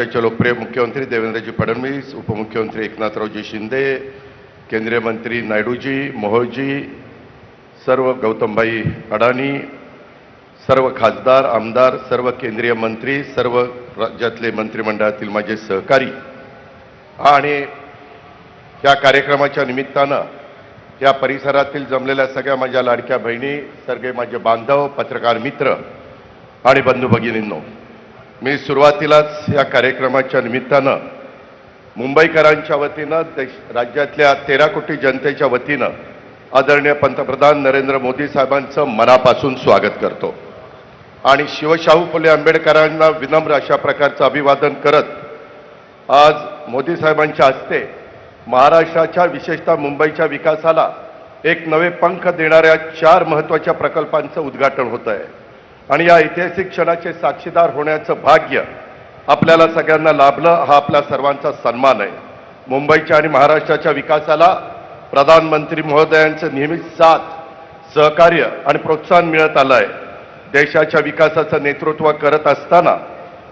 राज्याचे लोकप्रिय मुख्यमंत्री देवेंद्रजी फडणवीस, उपमुख्यमंत्री एकनाथरावजी शिंदे, केंद्रीय मंत्री नायडूजी, मोहोळजी, सर्व गौतमभाई अडाणी, सर्व खासदार, आमदार, सर्व केंद्रीय मंत्री, सर्व राज्यातले मंत्रिमंडळातील माझे सहकारी आणि या कार्यक्रमाच्या निमित्तानं या परिसरातील जमलेल्या सगळ्या माझ्या लाडक्या बहिणी, सगळे माझे बांधव, पत्रकार मित्र आणि बंधू भगिनींनो, मी सुरुवातीलाच या कार्यक्रमाच्या निमित्तानं मुंबईकरांच्या वतीनं राज्यातल्या 13 कोटी जनतेच्या वतीनं आदरणीय पंतप्रधान नरेंद्र मोदी साहेबांचं मनापासून स्वागत करतो आणि शिवशाहू फुले आंबेडकरांना विनम्र अशा प्रकारचं अभिवादन करत आज मोदी साहेबांच्या हस्ते महाराष्ट्राच्या विशेषतः मुंबईच्या विकासाला एक नवे पंख देणाऱ्या 4 महत्त्वाच्या प्रकल्पांचं उद्घाटन होत आहे आणि या ऐतिहासिक क्षणाचे साक्षीदार होण्याचं भाग्य आपल्याला सगळ्यांना लाभलं हा आपल्या सर्वांचा सन्मान आहे। मुंबईच्या आणि महाराष्ट्राच्या विकासाला प्रधानमंत्री महोदयांचं नेहमीच साथ, सहकार्य आणि प्रोत्साहन मिळत आलं आहे। देशाच्या विकासाचं नेतृत्व करत असताना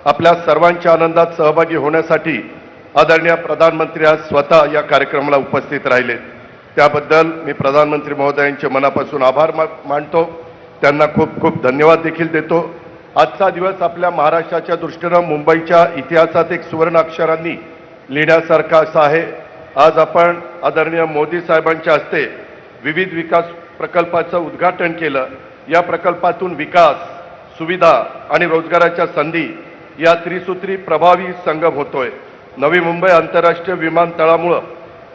आपल्या सर्वांच्या आनंदात सहभागी होण्यासाठी आदरणीय प्रधानमंत्री आज स्वतः या कार्यक्रमाला उपस्थित राहिले, त्याबद्दल मी प्रधानमंत्री महोदयांचे मनापासून आभार मानतो, त्यांना खूप खूप धन्यवाद देखील देतो। आजचा दिवस आपल्या महाराष्ट्राच्या दृष्टीनं मुंबईच्या इतिहासात एक सुवर्ण अक्षरांनी लिहिण्यासारखा असा आहे। आज आपण आदरणीय मोदी साहेबांच्या हस्ते विविध विकास प्रकल्पाचं उद्घाटन केलं। या प्रकल्पातून विकास, सुविधा आणि रोजगाराच्या संधी या त्रिसूत्री प्रभावी संगम होतोय। नवी मुंबई आंतरराष्ट्रीय विमानतळामुळे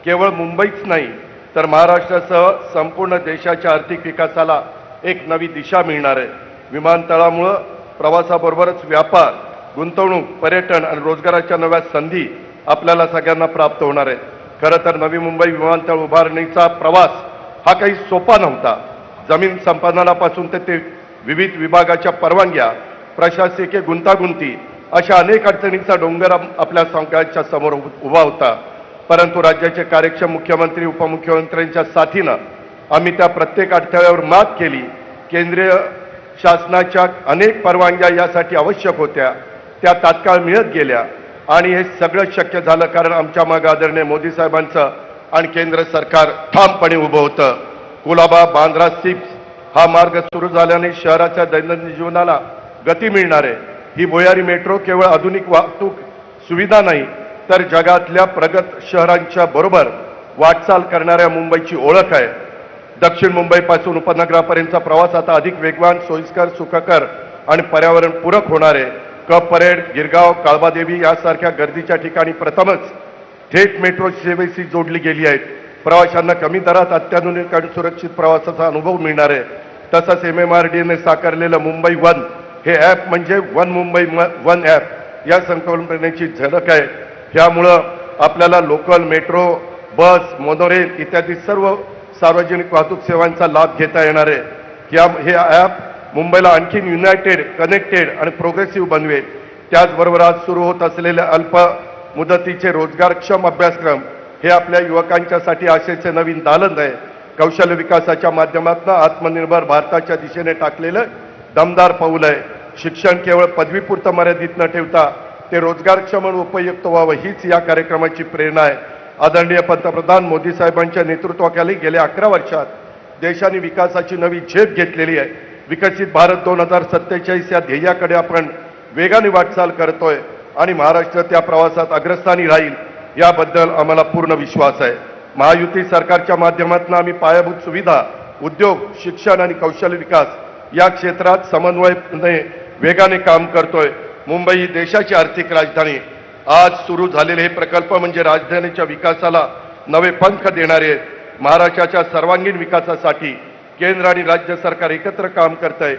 केवळ मुंबईच नाही तर महाराष्ट्रासह संपूर्ण देशाच्या आर्थिक विकासाला एक नवी दिशा मिळणार आहे। विमानतळामुळे प्रवासाबरोबरच व्यापार, गुंतवणूक, पर्यटन आणि रोजगाराच्या नव्या संधी आपल्याला सगळ्यांना प्राप्त होणार आहेत। खरं तर नवी मुंबई विमानतळ उभारणीचा प्रवास हा काही सोपा नव्हता। जमीन संपादनापासून ते विविध विभागाच्या परवानग्या, प्रशासकीय गुंतागुंती अशा अनेक अडचणींचा डोंगर आपल्या सगळ्यांच्या समोर उभा होता, परंतु राज्याचे कार्यक्षम मुख्यमंत्री, उपमुख्यमंत्र्यांच्या साथीनं आम्ही त्या प्रत्येक अडथळ्यावर मात केली। केंद्रीय शासनाच्या अनेक परवानग्या यासाठी आवश्यक होत्या, त्या तात्काळ मिळत गेल्या आणि हे सगळं शक्य झालं कारण आमच्या मागे आदरणीय मोदी साहेबांचं आणि केंद्र सरकार ठामपणे उभं होतं। कुलाबा बांद्रा सिप्स हा मार्ग सुरू झाल्याने शहराच्या दैनंदिन जीवनाला गती मिळणार आहे। ही भुयारी मेट्रो केवळ आधुनिक वाहतूक सुविधा नाही तर जगातल्या प्रगत शहरांच्या बरोबर वाटचाल करणाऱ्या मुंबईची ओळख आहे। दक्षिण मुंबईपासून उपनगरापर्यंतचा प्रवास आता अधिक वेगवान, सोयीस्कर, सुखकर आणि पर्यावरणपूरक होणार आहे। कप परेड, गिरगाव, काळबादेवी यासारख्या गर्दीच्या ठिकाणी प्रथमच थेट मेट्रो सेवेशी जोडली गेली आहेत। प्रवाशांना कमी दरात अत्याधुनिक आणि सुरक्षित प्रवासाचा अनुभव मिळणार आहे। तसंच MMRDAने साकारलेलं मुंबई वन हे ॲप म्हणजे वन मुंबई वन ॲप या संकल्पनेची झलक आहे। त्यामुळं आपल्याला लोकल, मेट्रो, बस, मोनोरेल इत्यादी सर्व सार्वजनिक वाहतूक सेवांचा लाभ घेता येणार आहे। हे ॲप मुंबईला आणखी युनायटेड, कनेक्टेड आणि प्रोग्रेसिव्ह बनवेल। त्याचबरोबर आज सुरू होत असलेले अल्प मुदतीचे रोजगारक्षम अभ्यासक्रम हे आपल्या युवकांच्यासाठी आशेचे नवीन दालन आहे। कौशल्य विकासाच्या माध्यमातून आत्मनिर्भर भारताच्या दिशेने टाकलेलं दमदार पाऊल आहे। शिक्षण केवळ पदवीपुरतं मर्यादित न ठेवता ते रोजगारक्षम आणि उपयुक्त व्हावं हीच या कार्यक्रमाची प्रेरणा आहे। आदरणीय पंतप्रधान मोदी साहेबांच्या नेतृत्वाखाली गेल्या 11 वर्षात देशाने विकासाची नवी झेप घेतलेली आहे। विकसित भारत 2047 या ध्येयाकडे आपण वेगाने वाटचाल करतोय आणि महाराष्ट्र त्या प्रवासात अग्रस्थानी राहील याबद्दल आम्हाला पूर्ण विश्वास आहे। महायुती सरकारच्या माध्यमातून आम्ही पायाभूत सुविधा, उद्योग, शिक्षण आणि कौशल्य विकास या क्षेत्रात समन्वयाने वेगाने काम करतोय। मुंबई ही देशाची आर्थिक राजधानी। आज सुरू झालेले हे प्रकल्प म्हणजे राजधानीच्या विकासाला नवे पंख देणारे आहेत। महाराष्ट्राच्या सर्वांगीण विकासासाठी केंद्र आणि राज्य सरकार एकत्र काम करत आहे।